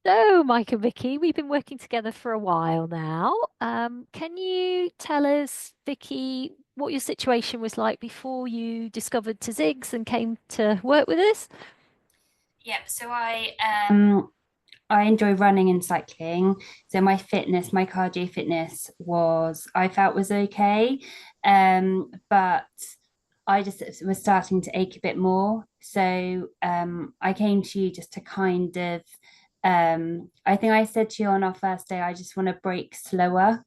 So, Mike and Vicky, we've been working together for a while now. Can you tell us, Vicky, what your situation was like before you discovered to Zigs and came to work with us? Yep. So I enjoy running and cycling. So my cardio fitness I felt was okay. But I just was starting to ache a bit more. So I came to you just to kind of I think I said to you on our first day, I just want to break slower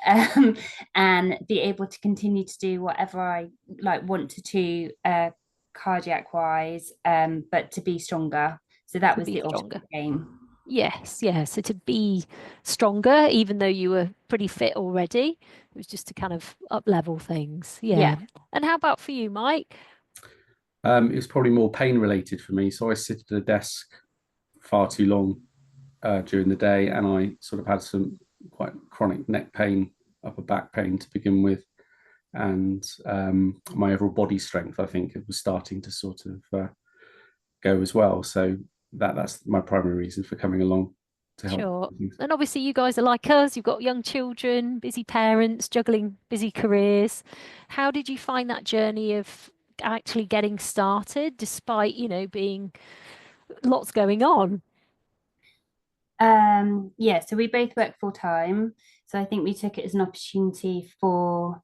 um, and be able to continue to do whatever I want to do cardiac wise, but to be stronger. So that To was be the stronger. ultimate aim. Yes, yeah. So to be stronger, even though you were pretty fit already, it was just to kind of up level things. Yeah. Yeah. And how about for you, Mike? It was probably more pain related for me. So I sit at a desk far too long during the day, and I sort of had some quite chronic neck pain, upper back pain to begin with, and my overall body strength, I think, it was starting to sort of go as well. So that's my primary reason for coming along to help. Sure. And obviously, you guys are like us. You've got young children, busy parents, juggling busy careers. How did you find that journey of actually getting started, despite, being lots going on? Yeah, so we both work full time. So I think we took it as an opportunity for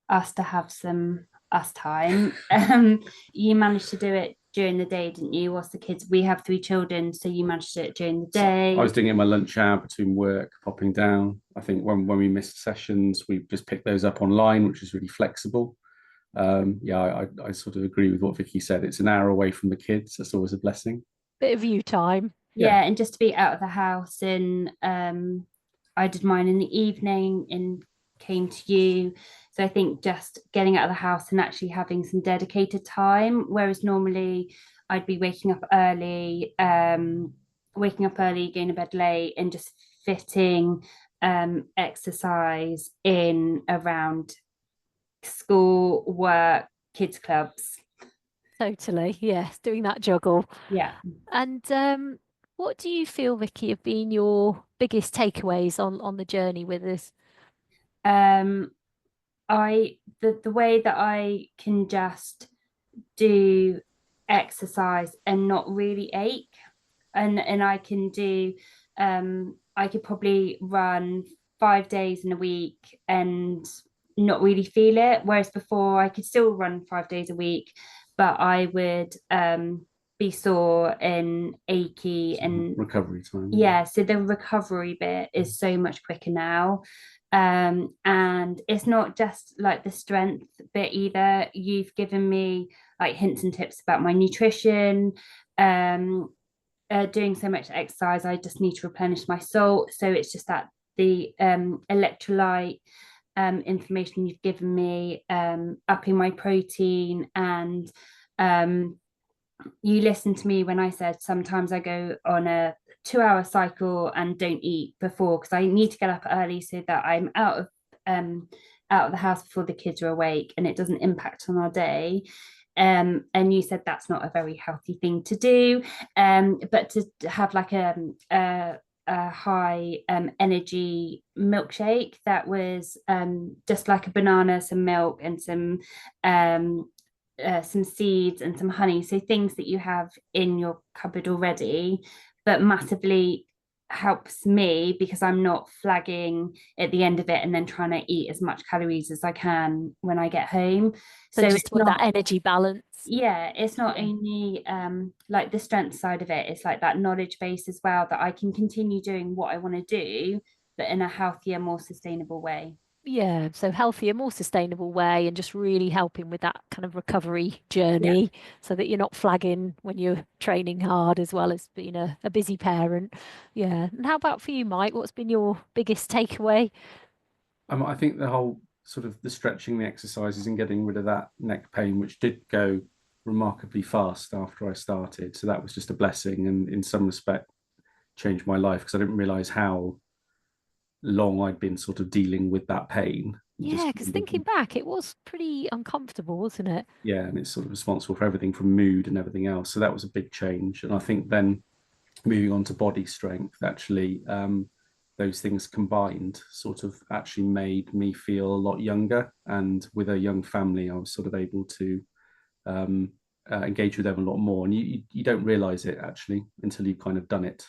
us to have some us time. You managed to do it during the day, didn't you? Whilst the kids, we have three children, so you managed to do it during the I was day. doing it in my lunch hour between work, popping down. I think when we missed sessions, we just picked those up online, which is really flexible. Yeah, I sort of agree with what Vicky said. It's an hour away from the kids. That's always a blessing. Bit of you time. Yeah, Yeah, and just to be out of the house, and I did mine in the evening and came to you. So I think just getting out of the house and actually having some dedicated time, whereas normally I'd be waking up early, going to bed late, and just fitting exercise in around school, work, kids clubs. Totally. Yes, doing that juggle. Yeah. And what do you feel, Vicky, have been your biggest takeaways on the journey with us? Um, the way that I can just do exercise and not really ache, and I could probably run 5 days in a week and not really feel it, whereas before I could still run 5 days a week, but I would be sore and achy. And recovery time. Yeah. yeah, so the recovery bit is so much quicker now. And it's not just like the strength bit either. You've given me like hints and tips about my nutrition. Um, Doing so much exercise, I just need to replenish my salt. So it's just that the electrolyte information you've given me, upping my protein, and um, you listened to me when I said sometimes I go on a 2 hour cycle and don't eat before because I need to get up early so that I'm out of the house before the kids are awake and it doesn't impact on our day. And you said that's not a very healthy thing to do, but to have like a high energy milkshake that was just like a banana, some milk, and some seeds and some honey. So things that you have in your cupboard already, but massively helps me because I'm not flagging at the end of it and then trying to eat as much calories as I can when I get home. So So just it's with that not, energy balance. yeah, it's not Yeah. only like the strength side of it, it's like that knowledge base as well that I can continue doing what I want to do, but in a healthier, more sustainable way. Yeah, so healthier, more sustainable way, and just really helping with that kind of recovery Yeah. journey so that you're not flagging when you're training hard as well as being a busy parent. Yeah. And how about for you, Mike? What's been your biggest takeaway? I think the whole sort of the stretching, the exercises, and getting rid of that neck pain, which did go remarkably fast after I started. So that was just a blessing, and in some respect, changed my life because I didn't realize how long I'd been sort of dealing with that pain. Yeah, Just because thinking back, it was pretty uncomfortable, wasn't it? yeah, and it's sort of responsible for everything from mood and everything else. So that was a big change, and I think then moving on to body strength, actually, those things combined sort of actually made me feel a lot younger. And with a young family, I was sort of able to engage with them a lot more. And you don't realize it actually until you've kind of done it,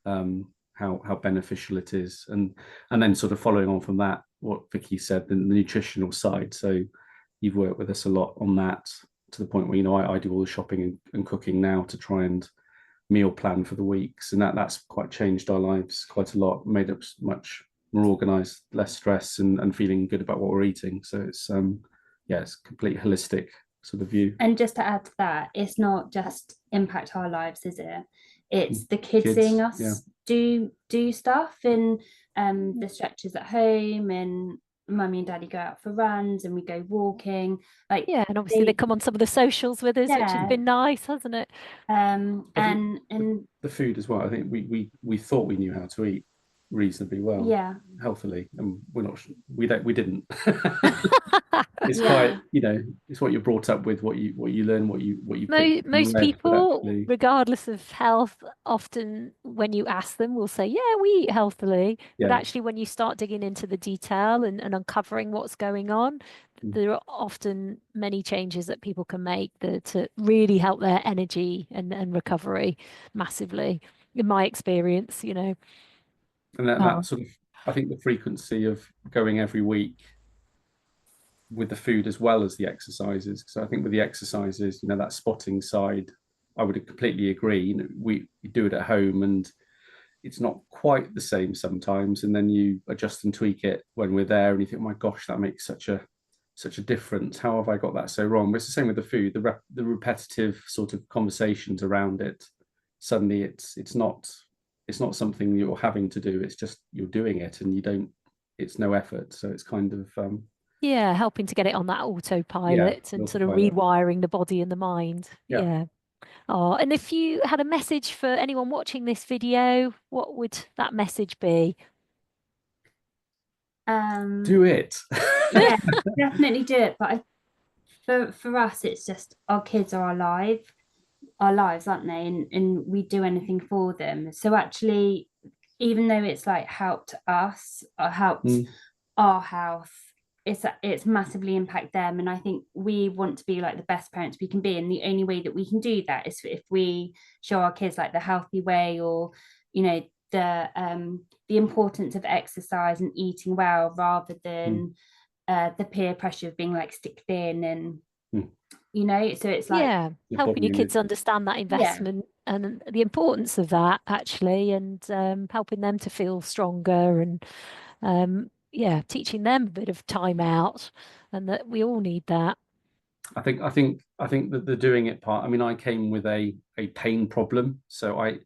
how beneficial it is. And then sort of following on from that, what Vicki said, the nutritional side. So you've worked with us a lot on that, to the point where, you know, I do all the shopping and cooking now to try and meal plan for the weeks, and that's quite changed our lives quite a lot, made us much more organized, less stress, and feeling good about what we're eating. So it's yeah, it's a complete holistic sort of view. And just to add to that, it's not just impact our lives, is it? It's the kids seeing us do stuff in the stretches at home, and mummy and daddy go out for runs and we go walking. Like, Yeah, and obviously they come on some of the socials with us, which has been nice, hasn't it? And the food as well. I think we thought we knew how to eat reasonably well, yeah, healthily, and we didn't. It's quite, you know, it's what you're brought up with, what you learn, what you pick Most read, people, actually, regardless of health, often when you ask them, will say, yeah, we eat healthily. But yeah. actually, when you start digging into the detail and uncovering what's going on, there are often many changes that people can make to really help their energy and recovery massively, in my experience, you know. And that sort of, I think the frequency of going every week with the food as well as the exercises. So I think with the exercises, you know, that spotting side, I would completely agree. You know, we do it at home and it's not quite the same sometimes. And then you adjust and tweak it when we're there, and you think, oh my gosh, that makes such a difference. How have I got that so wrong? But it's the same with the food, the repetitive sort of conversations around it. Suddenly it's not something you're having to do. It's just you're doing it, and you don't. It's no effort. So it's kind of yeah, helping to get it on that autopilot and sort of rewiring the body and the mind. Yeah. Oh, and if you had a message for anyone watching this video, what would that message be? Do it. Yeah, definitely do it. But for us, it's just our kids are our lives, aren't they? And we do anything for them. So actually, even though it's like helped us or helped our health, it's massively impact them. And I think we want to be like the best parents we can be, and the only way that we can do that is if we show our kids like the healthy way, or, you know, the importance of exercise and eating well, rather than the peer pressure of being like stick thin and you know. So it's like, yeah, helping your kids understand that investment and the importance of that, actually, and helping them to feel stronger, and yeah, teaching them a bit of time out, and that we all need that. I think that the doing it part. I mean, I came with a pain problem, so I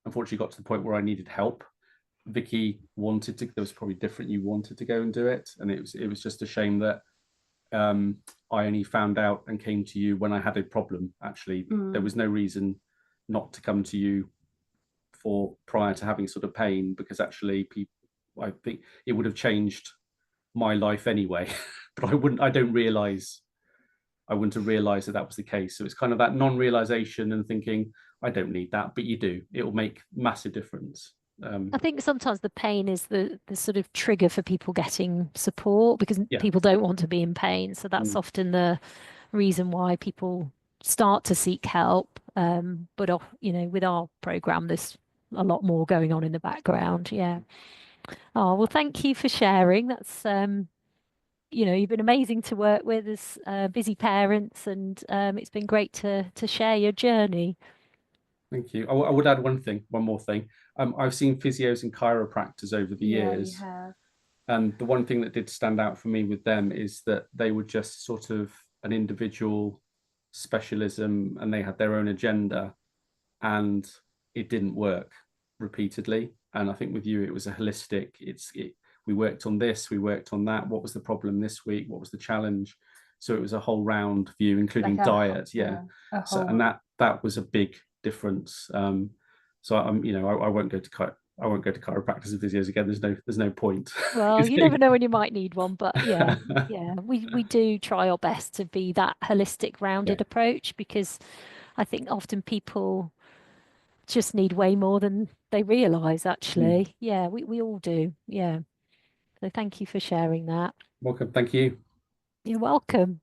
unfortunately got to the point where I needed help. Vicki wanted to. There was probably different. You wanted to go and do it, and it was just a shame that I only found out and came to you when I had a problem. Actually, there was no reason not to come to you for prior to having sort of pain, because actually, people, I think it would have changed my life anyway. But I wouldn't have realized that that was the case. So it's kind of that non-realization and thinking, I don't need that, but you do. It will make massive difference. I think sometimes the pain is the sort of trigger for people getting support, because people don't want to be in pain. So that's often the reason why people start to seek help. But you know, with our program, there's a lot more going on in the background. Yeah. Oh, well, thank you for sharing. That's you know, you've been amazing to work with as busy parents, and it's been great to share your journey. Thank you. I would add one more thing. I've seen physios and chiropractors over the years. You have. And the one thing that did stand out for me with them is that they were just sort of an individual specialism, and they had their own agenda, and it didn't work repeatedly. And I think with you, it was a holistic. We worked on this, we worked on that. What was the problem this week? What was the challenge? So it was a whole round view, including like diet. So, and that was a big difference. So I'm, you know, I won't go to chiropractors and physios again. There's no point. Well, you never know when you might need one, but yeah, we do try our best to be that holistic, rounded approach, because I think often people just need way more than they realize, actually. Yeah, we all do. Yeah. So thank you for sharing that. Welcome. Thank you. You're welcome.